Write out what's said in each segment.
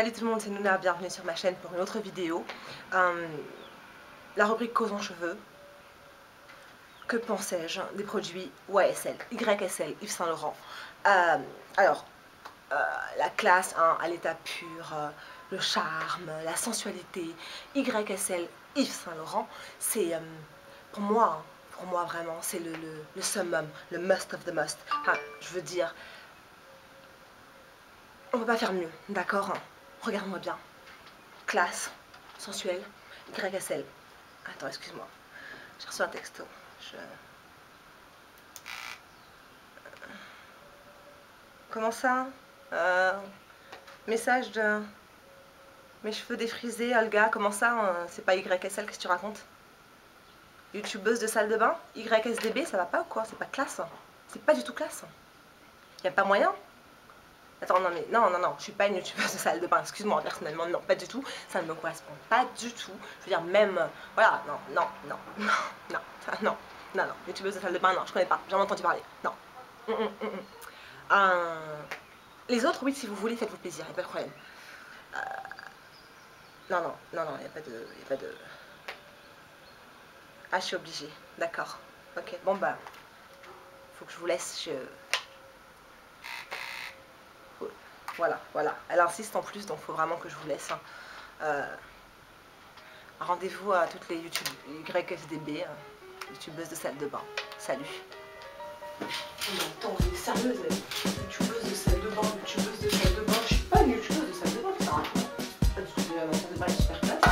Salut tout le monde, c'est Nouna, bienvenue sur ma chaîne pour une autre vidéo. La rubrique Cause en cheveux. Que pensais-je des produits YSL, Yves Saint Laurent. Alors, la classe hein, à l'état pur, le charme, la sensualité, YSL, Yves Saint Laurent, c'est pour moi vraiment, c'est le summum, le must of the must. Enfin, je veux dire, on ne peut pas faire mieux, d'accord? Regarde-moi bien. Classe, sensuelle, YSL. Attends, excuse-moi. J'ai reçu un texto. Comment ça Message de mes cheveux défrisés, Olga. Comment ça c'est pas YSL, qu'est-ce que tu racontes? Youtubeuse de salle de bain? YSDB, ça va pas ou quoi? C'est pas classe. C'est pas du tout classe. Y a pas moyen? Attends, non mais non, je suis pas une youtubeuse de salle de bain, excuse-moi, personnellement, non, pas du tout, ça ne me correspond pas du tout. Je veux dire, même, voilà, non, youtubeuse de salle de bain, non, je connais pas, j'en ai entendu parler, non. Les autres, oui, si vous voulez, faites-vous plaisir, y a pas de problème. Non, y a pas de... Ah, je suis obligée, d'accord, ok, bon bah, faut que je vous laisse, Voilà, elle insiste en plus, donc il faut vraiment que je vous laisse. Rendez-vous à toutes les YSDB, youtubeuses de salle de bain. Salut. Attends, vous êtes sérieuse, youtubeuse de salle de bain, youtubeuse de salle de bain. Je suis pas une youtubeuse de salle de bain, putain. Pas du tout de la salle de bain, est super classe.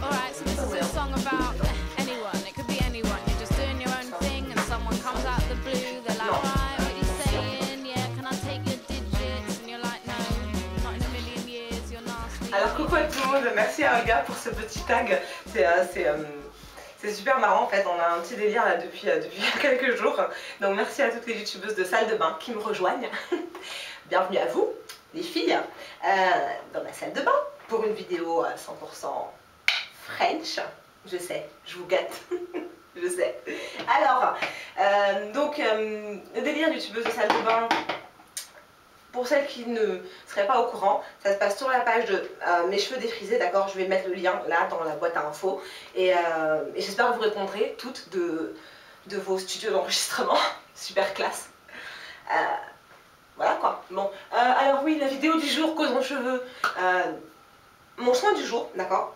Alright, so this is a song about anyone, it could be anyone. You're just doing your own thing and someone comes out of the blue, they're like, alright, what are you saying? Yeah, can I take your digits? And you're like, no, not in a million years, you're nasty. Alors coucou à tout le monde, merci à Olga pour ce petit tag, c'est super marrant en fait, on a un petit délire là depuis quelques jours, donc merci à toutes les youtubeuses de salle de bain qui me rejoignent. Bienvenue à vous, les filles, dans ma salle de bain pour une vidéo 100% French, je sais, je vous gâte. Je sais. Alors, le délire youtubeuse de salle de bain, pour celles qui ne seraient pas au courant, ça se passe sur la page de mes cheveux défrisés, d'accord? Je vais mettre le lien là dans la boîte à infos. Et j'espère que vous répondrez toutes de vos studios d'enregistrement. Super classe. Voilà quoi. Bon, alors oui, la vidéo du jour, Cause en cheveux. Mon soin du jour, d'accord?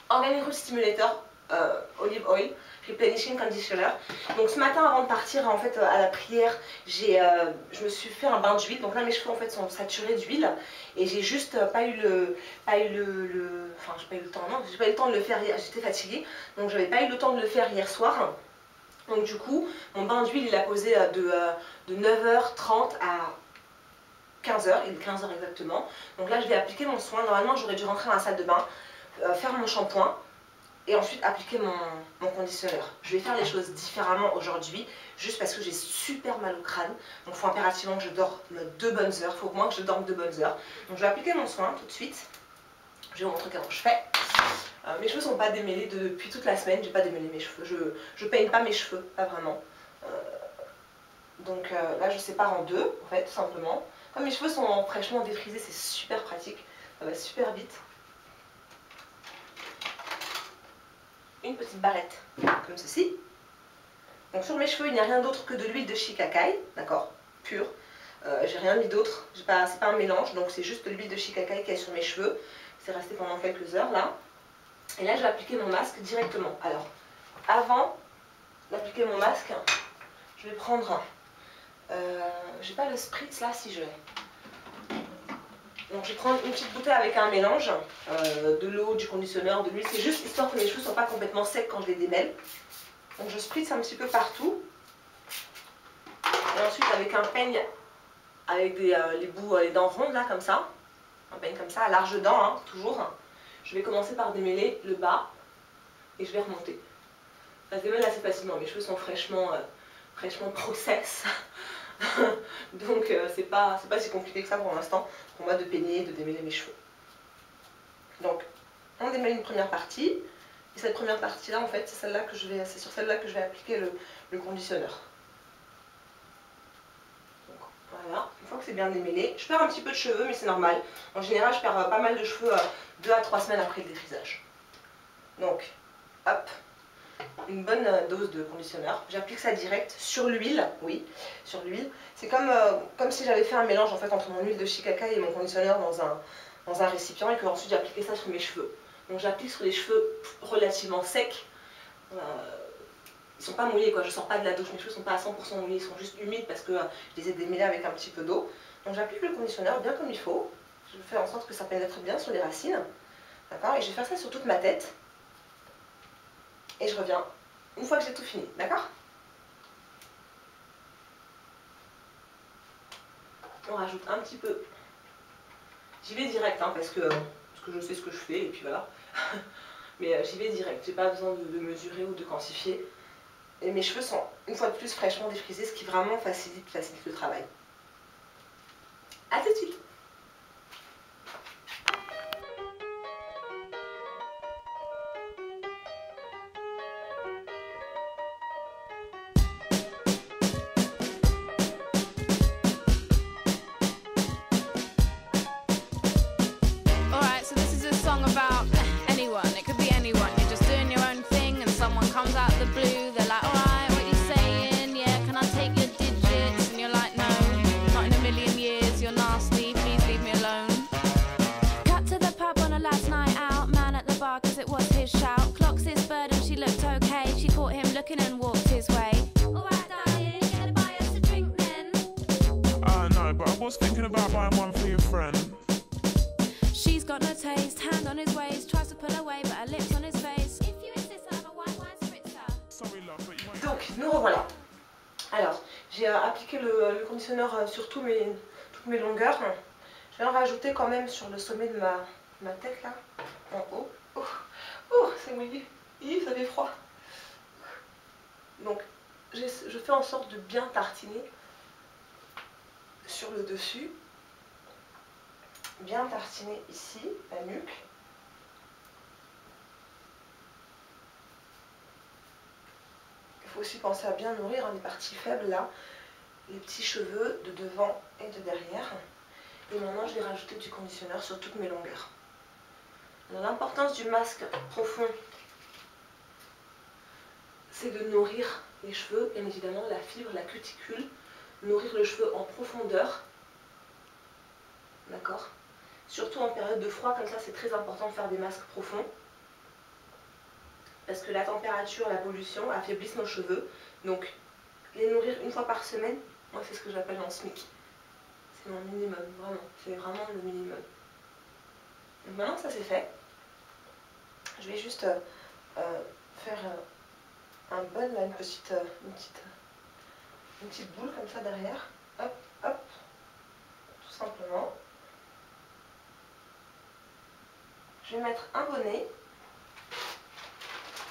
Organic Root Stimulator, Olive Oil. Replenishing Conditioner. Donc ce matin avant de partir en fait à la prière, je me suis fait un bain d'huile. Donc là mes cheveux en fait sont saturés d'huile et j'ai juste pas eu le temps de le faire hier. J'étais fatiguée donc j'avais pas eu le temps de le faire hier soir. Donc du coup mon bain d'huile il a posé de 9h30 à 15h, il est 15h exactement. Donc là je vais appliquer mon soin. Normalement j'aurais dû rentrer dans la salle de bain, faire mon shampoing et ensuite appliquer mon conditionneur. Je vais faire les choses différemment aujourd'hui, juste parce que j'ai super mal au crâne. Donc il faut impérativement que je dorme 2 bonnes heures, il faut au moins que je dorme 2 bonnes heures. Donc je vais appliquer mon soin tout de suite. Je vais vous montrer comment je fais. Mes cheveux ne sont pas démêlés depuis toute la semaine, j'ai pas démêlé mes cheveux. Je peigne pas mes cheveux, pas vraiment. Donc là je sépare en deux, en fait, tout simplement. Comme mes cheveux sont fraîchement défrisés, c'est super pratique, ça va super vite. Une petite barrette comme ceci. Donc sur mes cheveux il n'y a rien d'autre que de l'huile de shikakai, d'accord, pure. J'ai rien mis d'autre, c'est pas un mélange, donc c'est juste de l'huile de shikakai qui est sur mes cheveux. C'est resté pendant quelques heures là. Et là je vais appliquer mon masque directement. Alors avant d'appliquer mon masque, je vais prendre, j'ai pas le spritz là, si je l'ai. Donc je vais prendre une petite bouteille avec un mélange, de l'eau, du conditionneur, de l'huile. C'est juste histoire que mes cheveux ne soient pas complètement secs quand je les démêle. Donc je spritz un petit peu partout. Et ensuite avec un peigne, avec les bouts, les dents rondes là comme ça. Un peigne comme ça, à large dents, hein, toujours. Je vais commencer par démêler le bas et je vais remonter. Ça se démêle assez facilement, mes cheveux sont fraîchement process. Donc c'est pas si compliqué que ça pour l'instant pour moi de peigner et de démêler mes cheveux. Donc on démêle une première partie et cette première partie là en fait c'est sur celle-là que je vais appliquer le conditionneur. Donc voilà, une fois que c'est bien démêlé. Je perds un petit peu de cheveux, mais c'est normal. En général, je perds pas mal de cheveux 2 à 3 semaines après le défrisage. Donc, hop, une bonne dose de conditionneur. J'applique ça direct sur l'huile, oui, sur l'huile. C'est comme si j'avais fait un mélange en fait entre mon huile de shikakai et mon conditionneur dans un récipient et que ensuite j'appliquais ça sur mes cheveux. Donc j'applique sur les cheveux relativement secs. Ils sont pas mouillés quoi, je sors pas de la douche, mes cheveux sont pas à 100% mouillés, ils sont juste humides parce que je les ai démêlés avec un petit peu d'eau. Donc j'applique le conditionneur bien comme il faut. Je fais en sorte que ça pénètre bien sur les racines. D'accord? Et je vais faire ça sur toute ma tête. Et je reviens une fois que j'ai tout fini, d'accord? On rajoute un petit peu. J'y vais direct hein, parce que je sais ce que je fais et puis voilà. Mais j'y vais direct, j'ai pas besoin de mesurer ou de quantifier. Et mes cheveux sont une fois de plus fraîchement défrisés, ce qui vraiment facilite le travail. A tout de suite. Alright, so this is a song about anyone, it could be anyone. You're just doing your own thing and someone comes out of the blue. They're like, alright, what are you saying? Yeah, can I take your digits? And you're like, no, not in a million years, you're nasty, please leave me alone. Cut to the pub on a last night out, man at the bar cause it was his shout. Clocks his bird and she looked okay, she caught him looking and walked his way. Alright darling, you gonna buy us a drink then? No, but I was thinking about buying one for your friend. She's got no taste, hand on his waist, tries to pull away, but her lips on his face. If you insist, I'll have a white wine spritzer. Sorry, love, but you won't... Donc, nous revoilà. Alors, j'ai appliqué le conditionneur sur toutes mes longueurs. Je vais en rajouter quand même sur le sommet de ma tête là, en haut. Oh, c'est mouillé. Ça fait froid. Donc, je fais en sorte de bien tartiner sur le dessus. Bien tartiner ici, la nuque. Il faut aussi penser à bien nourrir les parties faibles là, les petits cheveux de devant et de derrière. Et maintenant je vais rajouter du conditionneur sur toutes mes longueurs. L'importance du masque profond, c'est de nourrir les cheveux, bien évidemment la fibre, la cuticule, nourrir le cheveu en profondeur. D'accord? Surtout en période de froid, comme ça c'est très important de faire des masques profonds. Parce que la température, la pollution affaiblissent nos cheveux. Donc les nourrir une fois par semaine, moi c'est ce que j'appelle un SMIC. C'est mon minimum, vraiment. C'est vraiment le minimum. Donc maintenant que ça c'est fait, je vais juste faire un bun, là, une petite boule comme ça derrière. Hop, hop, tout simplement. Je vais mettre un bonnet,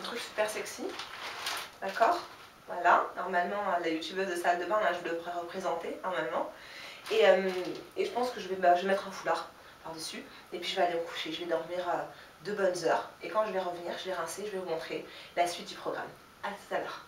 un truc super sexy, d'accord? Voilà, normalement la youtubeuse de salle de bain, là je devrais représenter normalement. Et je pense que je vais mettre un foulard par-dessus, et puis je vais aller me coucher, je vais dormir 2 bonnes heures, et quand je vais revenir, je vais rincer, je vais vous montrer la suite du programme. À tout à l'heure.